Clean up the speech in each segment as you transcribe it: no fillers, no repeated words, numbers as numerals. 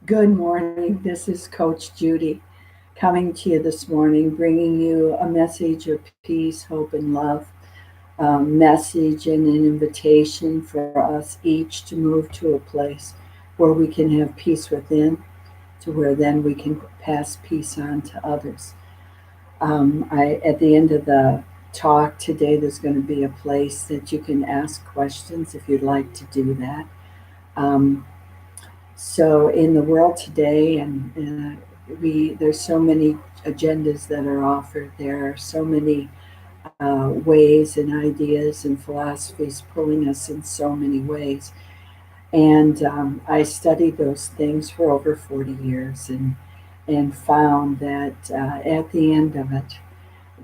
Good morning. This is Coach Judy coming to you this morning, bringing you a message of peace, hope, and love. Message and an invitation for us each to move to a place where we can have peace within, to where then we can pass peace on to others. At the end of the talk today, there's going to be a place that you can ask questions if you'd like to do that. Um, So in the world today, and there's so many agendas that are offered. There are so many ways and ideas and philosophies pulling us in so many ways. And I studied those things for over 40 years and found that at the end of it,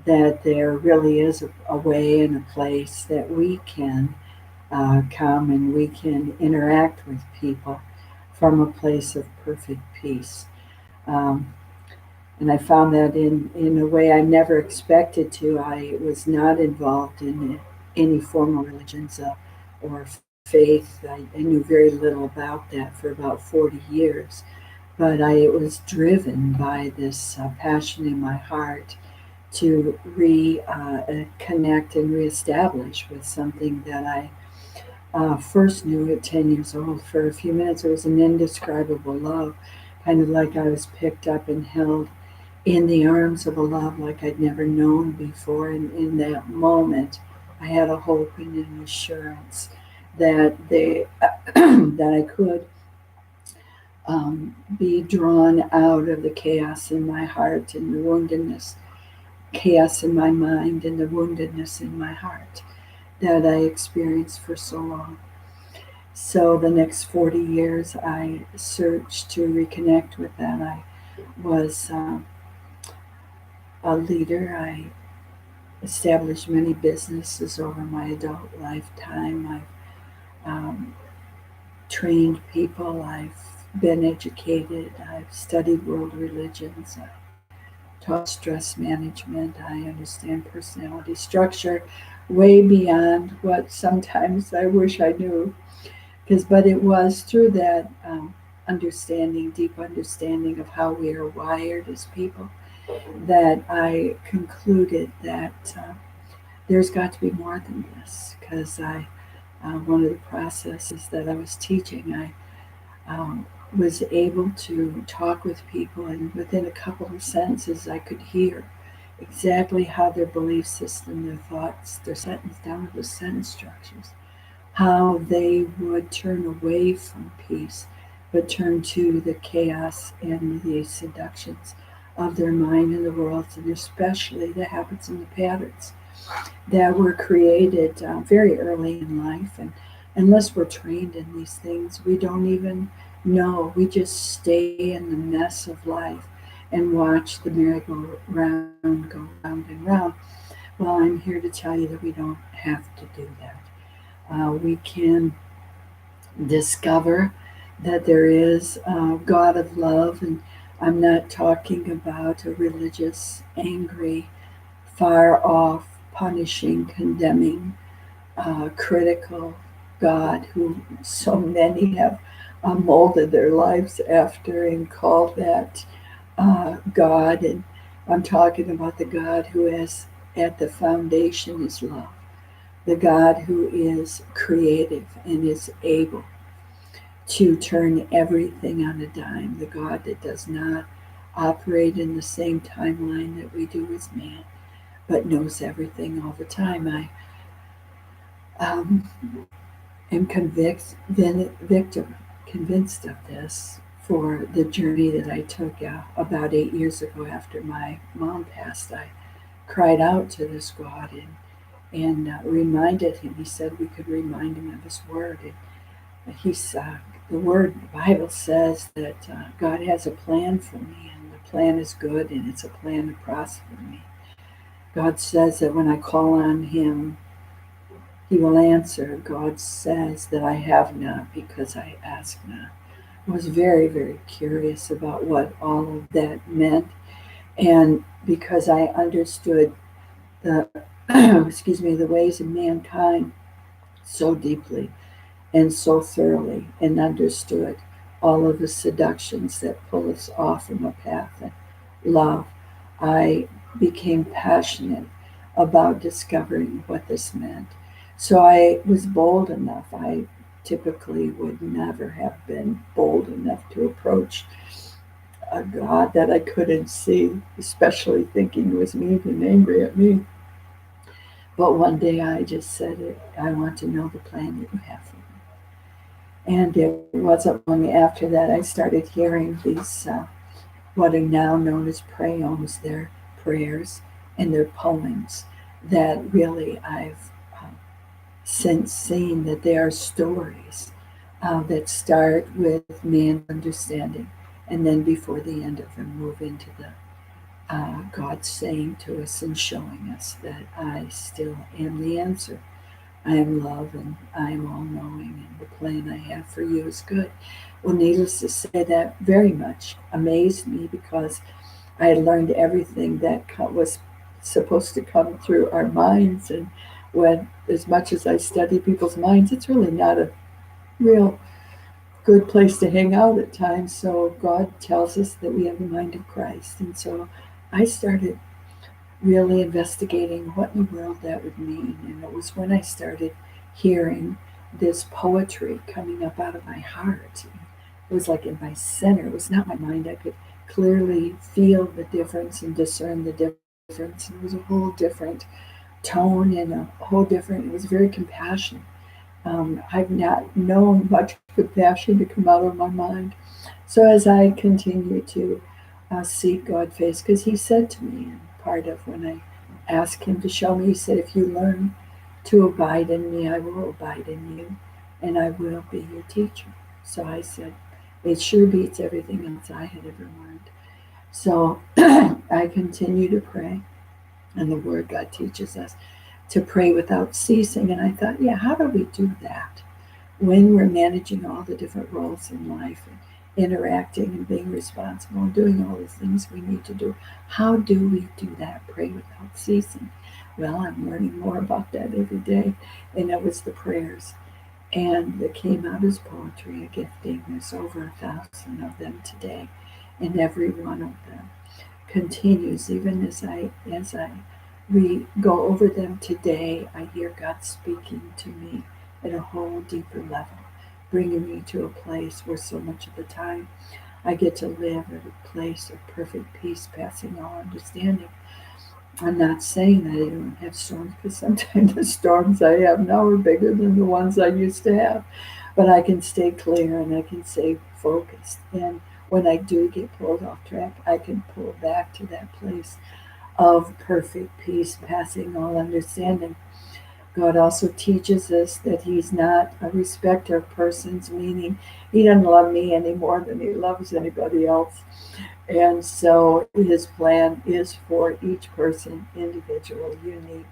that there really is a way and a place that we can come and we can interact with people from a place of perfect peace. Um, and I found that in a way I never expected to. I was not involved in any formal religions or faith. I knew very little about that for about 40 years. But I was driven by this passion in my heart to reconnect and reestablish with something that I first knew at 10 years old. For a few minutes, it was an indescribable love, kind of like I was picked up and held in the arms of a love like I'd never known before. And in that moment, I had a hope and an assurance that I could be drawn out of the chaos in my heart and the woundedness, chaos in my mind and the woundedness in my heart that I experienced for so long. So the next 40 years, I searched to reconnect with that. I was a leader. I established many businesses over my adult lifetime. I've trained people. I've been educated. I've studied world religions. I taught stress management. I understand personality structure way beyond what sometimes I wish I knew. But it was through that understanding, deep understanding of how we are wired as people, that I concluded that there's got to be more than this. Because one of the processes that I was teaching, I was able to talk with people, and within a couple of sentences, I could hear exactly how their belief system, their thoughts, their sentence down to the sentence structures, how they would turn away from peace, but turn to the chaos and the seductions of their mind and the world, and especially the habits and the patterns that were created very early in life. And unless we're trained in these things, we don't even know. We just stay in the mess of life and watch the merry-go-round go round and round. Well, I'm here to tell you that we don't have to do that. We can discover that there is a God of love, and I'm not talking about a religious, angry, far off, punishing, condemning, critical God who so many have molded their lives after and called that God. And I'm talking about the God who is at the foundation is love, the God who is creative and is able to turn everything on a dime, the God that does not operate in the same timeline that we do as man, but knows everything all the time. I um, am convinced of this for the journey that I took about 8 years ago after my mom passed. I cried out to this God and reminded him. He said we could remind him of his word. And the word, the Bible says that God has a plan for me, and the plan is good, and it's a plan to prosper me. God says that when I call on him, he will answer. God says that I have not because I ask not. I was very, very curious about what all of that meant. And because I understood the, excuse me, the ways of mankind so deeply and so thoroughly and understood all of the seductions that pull us off from a path of love. I became passionate about discovering what this meant. So I was bold enough. I typically would never have been bold enough to approach a God that I couldn't see, especially thinking he was mean and angry at me. But one day I just said it, I want to know the plan that you have for me. And it wasn't long after that I started hearing these, what are now known as prayons, their prayers and their poems, that really I've since seen that they are stories that start with man's understanding, and then before the end of them move into the God saying to us and showing us that I still am the answer. I am love and I am all knowing, and the plan I have for you is good. Well, needless to say, that very much amazed me because I had learned everything that was supposed to come through our minds. And when, as much as I study people's minds, it's really not a real good place to hang out at times. So God tells us that we have the mind of Christ. And so I started really investigating what in the world that would mean. And it was when I started hearing this poetry coming up out of my heart. It was like in my center. It was not my mind. I could clearly feel the difference and discern the difference. And it was a whole different tone and a whole different, it was very compassionate. I've not known much compassion to come out of my mind. So as I continue to seek God face, because he said to me, and part of when I asked him to show me, he said, if you learn to abide in me, I will abide in you, and I will be your teacher. So I said, it sure beats everything else I had ever learned. So I continue to pray, and the Word God teaches us to pray without ceasing. And I thought, yeah, how do we do that when we're managing all the different roles in life and interacting and being responsible and doing all the things we need to do? How do we do that? Pray without ceasing. Well, I'm learning more about that every day, and it was the prayers. And that came out as poetry, a gifting. There's over 1,000 of them today, and every one of them continues. Even as I we go over them today, I hear God speaking to me at a whole deeper level, bringing me to a place where so much of the time I get to live at a place of perfect peace, passing all understanding. I'm not saying that I don't have storms, because sometimes the storms I have now are bigger than the ones I used to have. But I can stay clear and I can stay focused. And when I do get pulled off track, I can pull back to that place of perfect peace, passing all understanding. God also teaches us that he's not a respecter of persons, meaning he doesn't love me any more than he loves anybody else. And so his plan is for each person, individual, unique.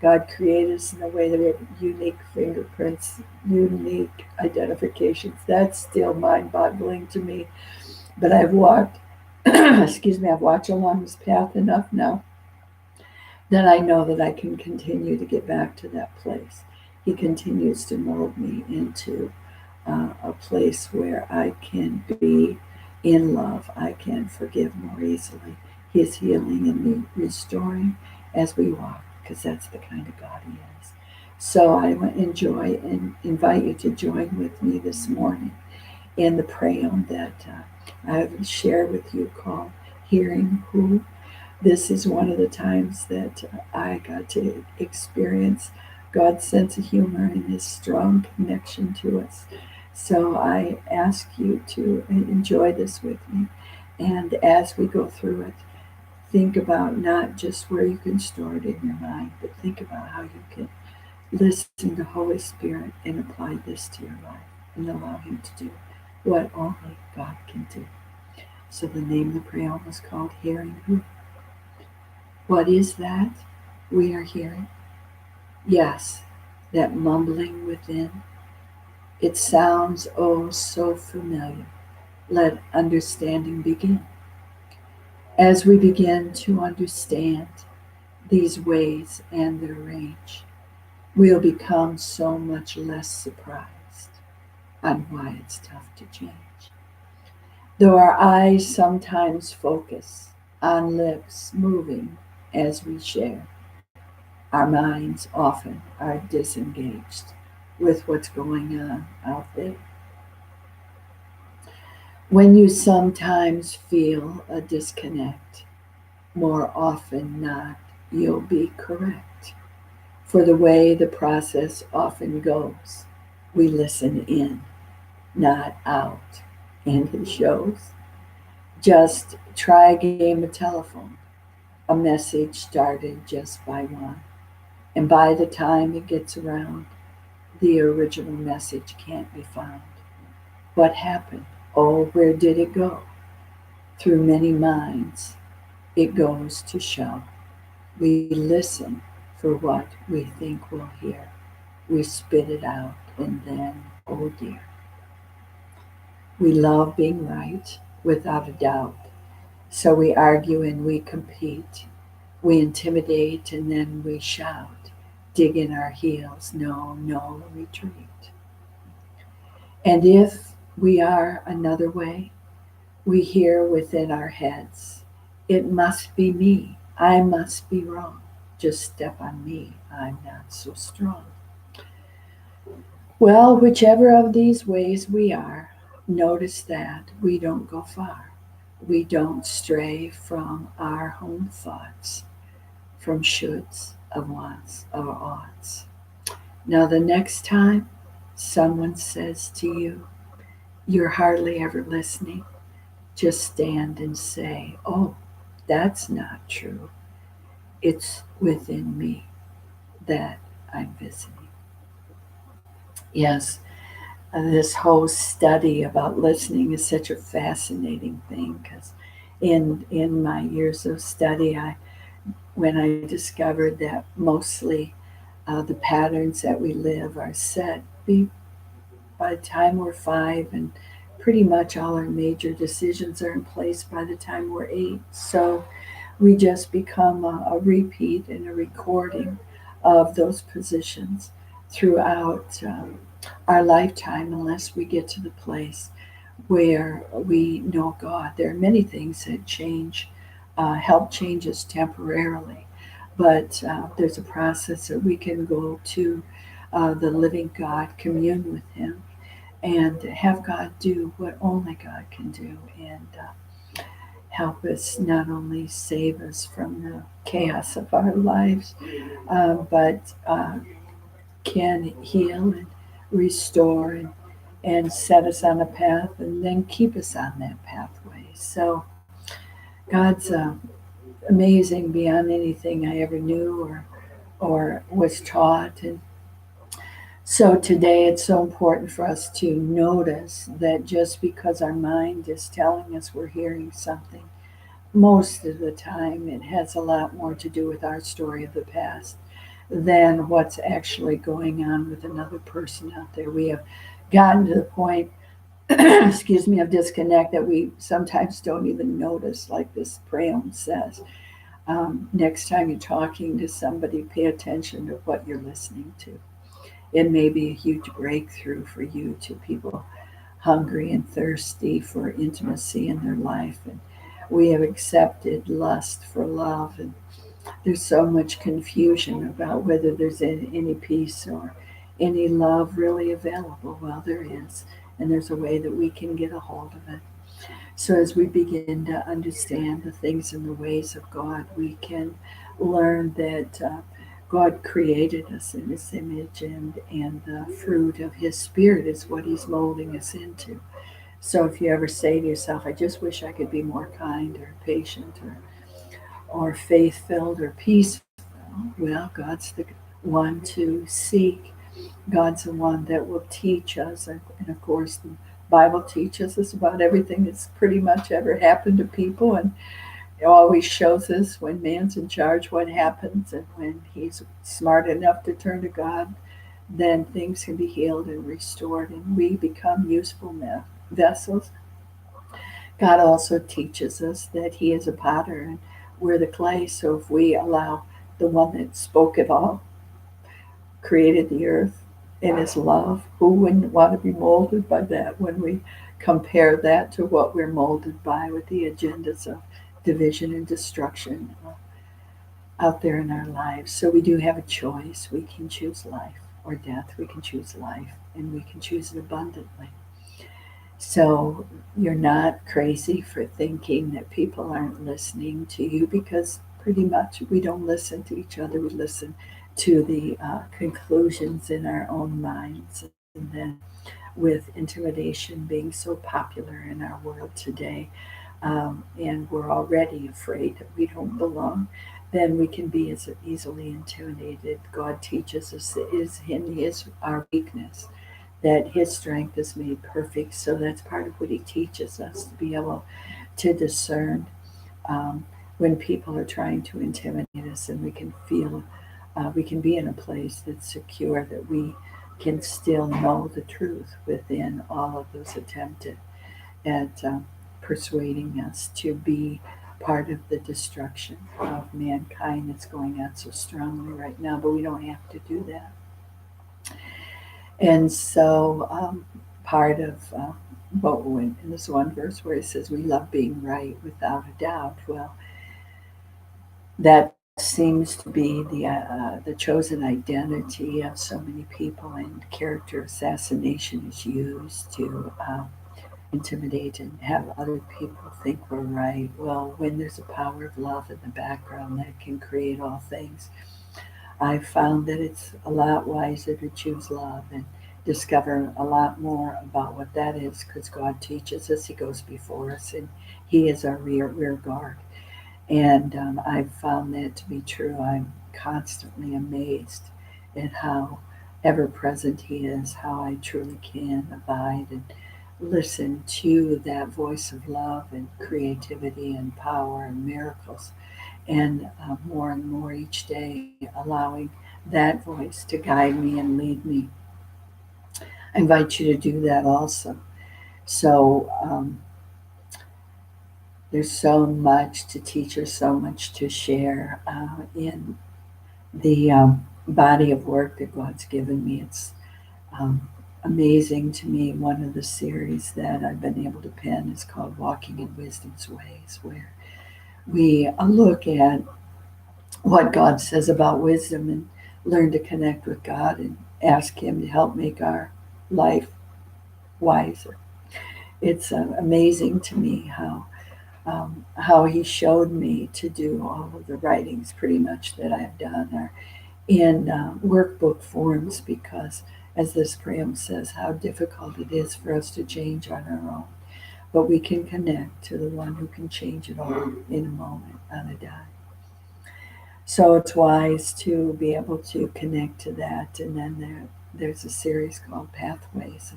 God created us in a way that we have unique fingerprints, unique identifications. That's still mind boggling to me. But I've walked, excuse me, I've walked along this path enough now that I know that I can continue to get back to that place. He continues to mold me into a place where I can be in love. I can forgive more easily. He is healing and me, restoring as we walk, because that's the kind of God he is. So I enjoy and invite you to join with me this morning in the prayer that I've shared with you called Hearing Who. This is one of the times that I got to experience God's sense of humor and his strong connection to us. So I ask you to enjoy this with me. And as we go through it, think about not just where you can store it in your mind, but think about how you can listen to Holy Spirit and apply this to your life and allow him to do what only God can do. So the name of the prayer was called Hearing Who. What is that we are hearing? Yes, that mumbling within. It sounds oh so familiar. Let understanding begin. As we begin to understand these ways and their range, we'll become so much less surprised on why it's tough to change. Though our eyes sometimes focus on lips moving as we share, our minds often are disengaged with what's going on out there. When you sometimes feel a disconnect, more often not, you'll be correct. For the way the process often goes, we listen in, not out. And it shows. Just try a game of telephone. A message started just by one. And by the time it gets around, the original message can't be found. What happened? Oh, where did it go? Through many minds, it goes to show. We listen for what we think we'll hear. We spit it out, and then, oh dear. We love being right, without a doubt. So we argue and we compete. We intimidate and then we shout. Dig in our heels. No, no retreat. And if we are another way, we hear within our heads, it must be me. I must be wrong. Just step on me. I'm not so strong. Well, whichever of these ways we are, notice that we don't go far. We don't stray from our home thoughts, from shoulds, of wants, or oughts. Now, the next time someone says to you, you're hardly ever listening, just stand and say, oh, that's not true. It's within me that I'm visiting. Yes, this whole study about listening is such a fascinating thing because in my years of study, when I discovered that mostly the patterns that we live are set by the time we're 5, and pretty much all our major decisions are in place by the time we're 8. So we just become a repeat and a recording of those positions throughout our lifetime unless we get to the place where we know God. There are many things that change, help change us temporarily, but there's a process that we can go to the living God, commune with Him, and have God do what only God can do, and help us not only save us from the chaos of our lives, but can heal and restore and set us on a path and then keep us on that pathway. So God's amazing beyond anything I ever knew or was taught. And so today it's so important for us to notice that just because our mind is telling us we're hearing something, most of the time it has a lot more to do with our story of the past than what's actually going on with another person out there. We have gotten to the point, excuse me, of disconnect that we sometimes don't even notice, like this preom says. Next time you're talking to somebody, pay attention to what you're listening to. It may be a huge breakthrough for you to people hungry and thirsty for intimacy in their life. And we have accepted lust for love, and there's so much confusion about whether there's any peace or any love really available. Well, there is, and there's a way that we can get a hold of it. So, as we begin to understand the things and the ways of God, we can learn that God created us in His image, and the fruit of His Spirit is what He's molding us into. So, if you ever say to yourself, I just wish I could be more kind or patient or faith filled or peaceful, well, God's the one to seek. God's the one that will teach us. And of course, the Bible teaches us about everything that's pretty much ever happened to people. And it always shows us when man's in charge what happens. And when he's smart enough to turn to God, then things can be healed and restored. And we become useful vessels. God also teaches us that He is a potter and we're the clay. So if we allow the one that spoke it all, created the earth in His love, who wouldn't want to be molded by that when we compare that to what we're molded by with the agendas of division and destruction out there in our lives. So we do have a choice. We can choose life or death. We can choose life, and we can choose it abundantly. So you're not crazy for thinking that people aren't listening to you, because pretty much we don't listen to each other. We listen to the conclusions in our own minds. And then with intimidation being so popular in our world today, and we're already afraid that we don't belong, then we can be as easily intimidated. God teaches us that is in His our weakness, that His strength is made perfect. So that's part of what He teaches us, to be able to discern um, when people are trying to intimidate us, and we can feel, we can be in a place that's secure, that we can still know the truth within all of those attempted at persuading us to be part of the destruction of mankind that's going on so strongly right now. But we don't have to do that. And so, part of what went in this one verse where it says we love being right without a doubt. Well, that seems to be the chosen identity of so many people, and character assassination is used to intimidate and have other people think we're right. Well, when there's a power of love in the background that can create all things, I've found that it's a lot wiser to choose love and discover a lot more about what that is, because God teaches us, He goes before us, and He is our rear guard. And I've found that to be true. I'm constantly amazed at how ever present He is, how I truly can abide and listen to that voice of love and creativity and power and miracles. And more each day, allowing that voice to guide me and lead me. I invite you to do that also. So there's so much to teach, or so much to share in the body of work that God's given me. It's um, amazing to me. One of the series that I've been able to pen is called Walking in Wisdom's Ways, where we look at what God says about wisdom and learn to connect with God and ask Him to help make our life wiser. It's amazing to me how He showed me to do all of the writings, pretty much, that I've done are in workbook forms, because, as this poem says, how difficult it is for us to change on our own. But we can connect to the one who can change it all in a moment, on a dime. So it's wise to be able to connect to that. And then there's a series called Pathways.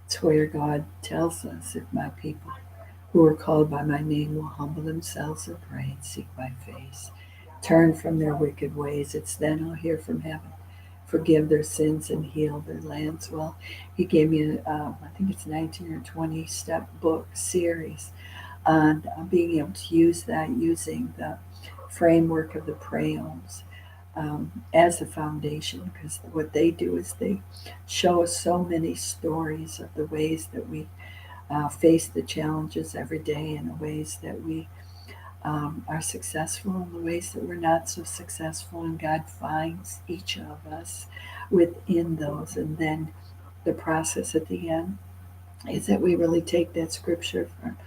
It's where God tells us, if my people who are called by my name will humble themselves and pray and seek my face, turn from their wicked ways, it's then I'll hear from heaven, forgive their sins and heal their lands. Well, He gave me, I think it's 19 or 20 step book series on being able to use that, using the framework of the Prayoms as a foundation, because what they do is they show us so many stories of the ways that we face the challenges every day, and the ways that we are successful, and the ways that we're not so successful, and God finds each of us within those. And then the process at the end is that we really take that scripture from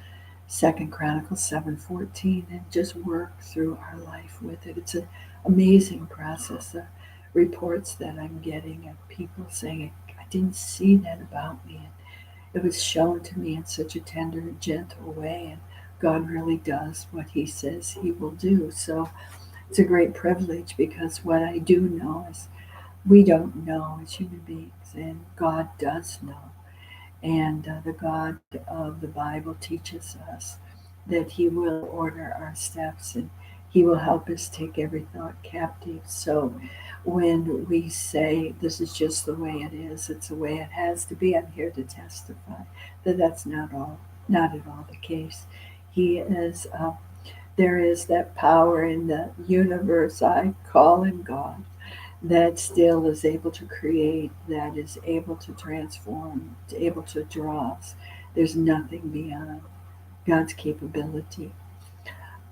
Second Chronicles 7:14 and just work through our life with it. It's an amazing process. The reports that I'm getting of people saying, I didn't see that about me. And it was shown to me in such a tender and gentle way. And God really does what He says He will do. So it's a great privilege, because what I do know is we don't know as human beings, and God does know. And the God of the Bible teaches us that He will order our steps, and He will help us take every thought captive. So when we say this is just the way it is, it's the way it has to be, I'm here to testify that that's not at all the case. He is, there is that power in the universe I call Him God, that still is able to create, that is able to transform, able to draw us, There's nothing beyond God's capability.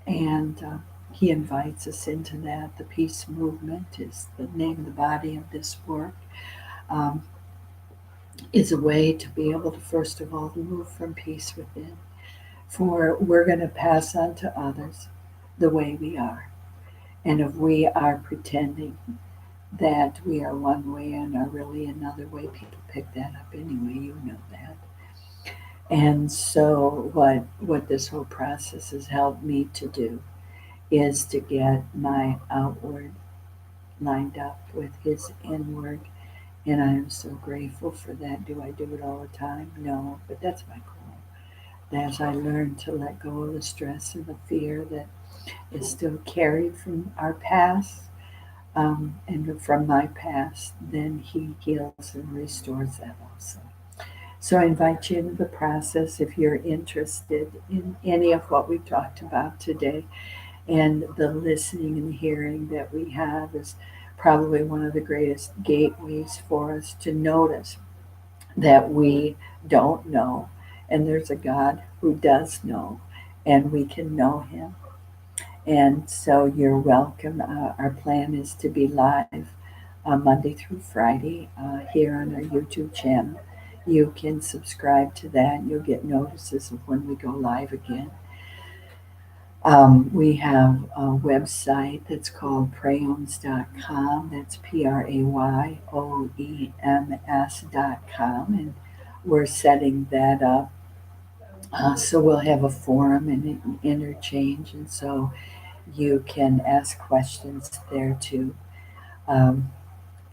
And He invites us into that. The peace movement is the name, the body of this work. Um, is a way to be able to, first of all, to move from peace within. For we're going to pass on to others the way we are. And if we are pretending that we are one way and are really another way, people pick that up anyway, you know that. And so what this whole process has helped me to do is to get my outward lined up with his inward. And I am so grateful for that. Do I do it all the time? No, but that's my goal. As I learn to let go of the stress and the fear that is still carried from our past, and from my past, then he heals and restores that also. So I invite you into the process if you're interested in any of what we talked about today. And the listening and hearing that we have is probably one of the greatest gateways for us to notice that we don't know. And there's a God who does know, and we can know him. And so you're welcome. Our plan is to be live Monday through Friday here on our YouTube channel. You can subscribe to that. You'll get notices of when we go live again. We have a website that's called prayoms.com. That's PRAYOEMS.com. And we're setting that up. So we'll have a forum and an interchange. And so you can ask questions there too. Um,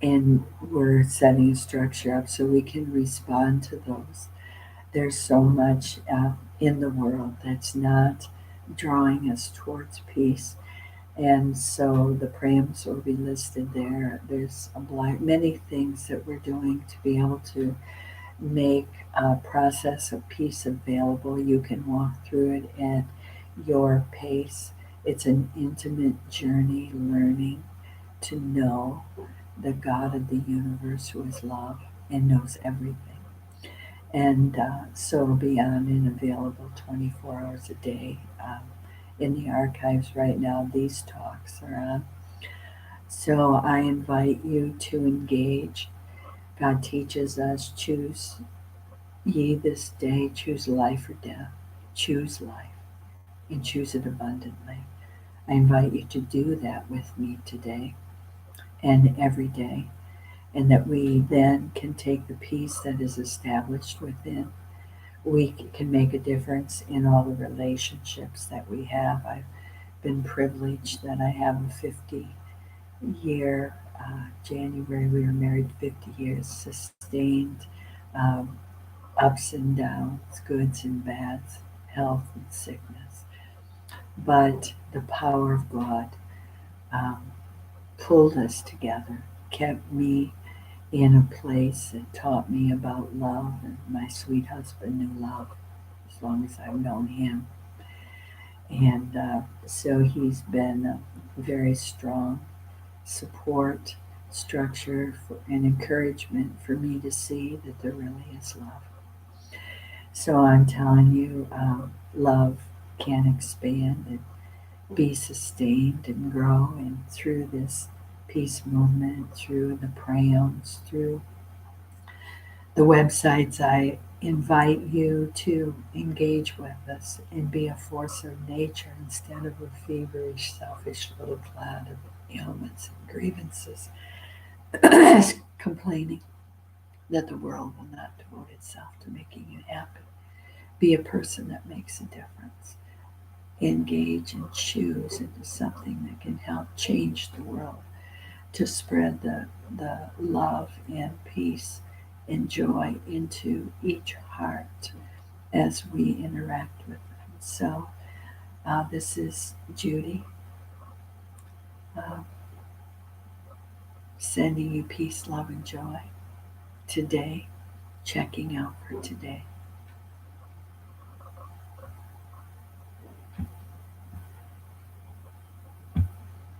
and we're setting a structure up so we can respond to those. There's so much in the world that's not drawing us towards peace. And so the prayers will be listed there. There's many things that we're doing to be able to make a process of peace available. You can walk through it at your pace. It's an intimate journey learning to know the God of the universe who is love and knows everything. And so it'll be on and available 24 hours a day. In the archives right now, these talks are on. So I invite you to engage. God teaches us, choose ye this day, choose life or death. Choose life and choose it abundantly. I invite you to do that with me today and every day, and that we then can take the peace that is established within. We can make a difference in all the relationships that we have. I've been privileged that I have a 50-year, January we were married 50 years, sustained um, ups and downs, goods and bads, health and sickness. But the power of God um, pulled us together, kept me in a place that taught me about love, and my sweet husband knew love as long as I've known him. And so he's been a very strong support structure and encouragement for me to see that there really is love. So I'm telling you, love can expand and be sustained and grow. And through this peace movement, through the prayons, through the websites, I invite you to engage with us and be a force of nature instead of a feverish, selfish little cloud of ailments and grievances, complaining that the world will not devote itself to making you happy. Be a person that makes a difference. Engage and choose into something that can help change the world, to spread the love and peace and joy into each heart as we interact with them. So, this is Judy uh, sending you peace, love, and joy today, checking out for today.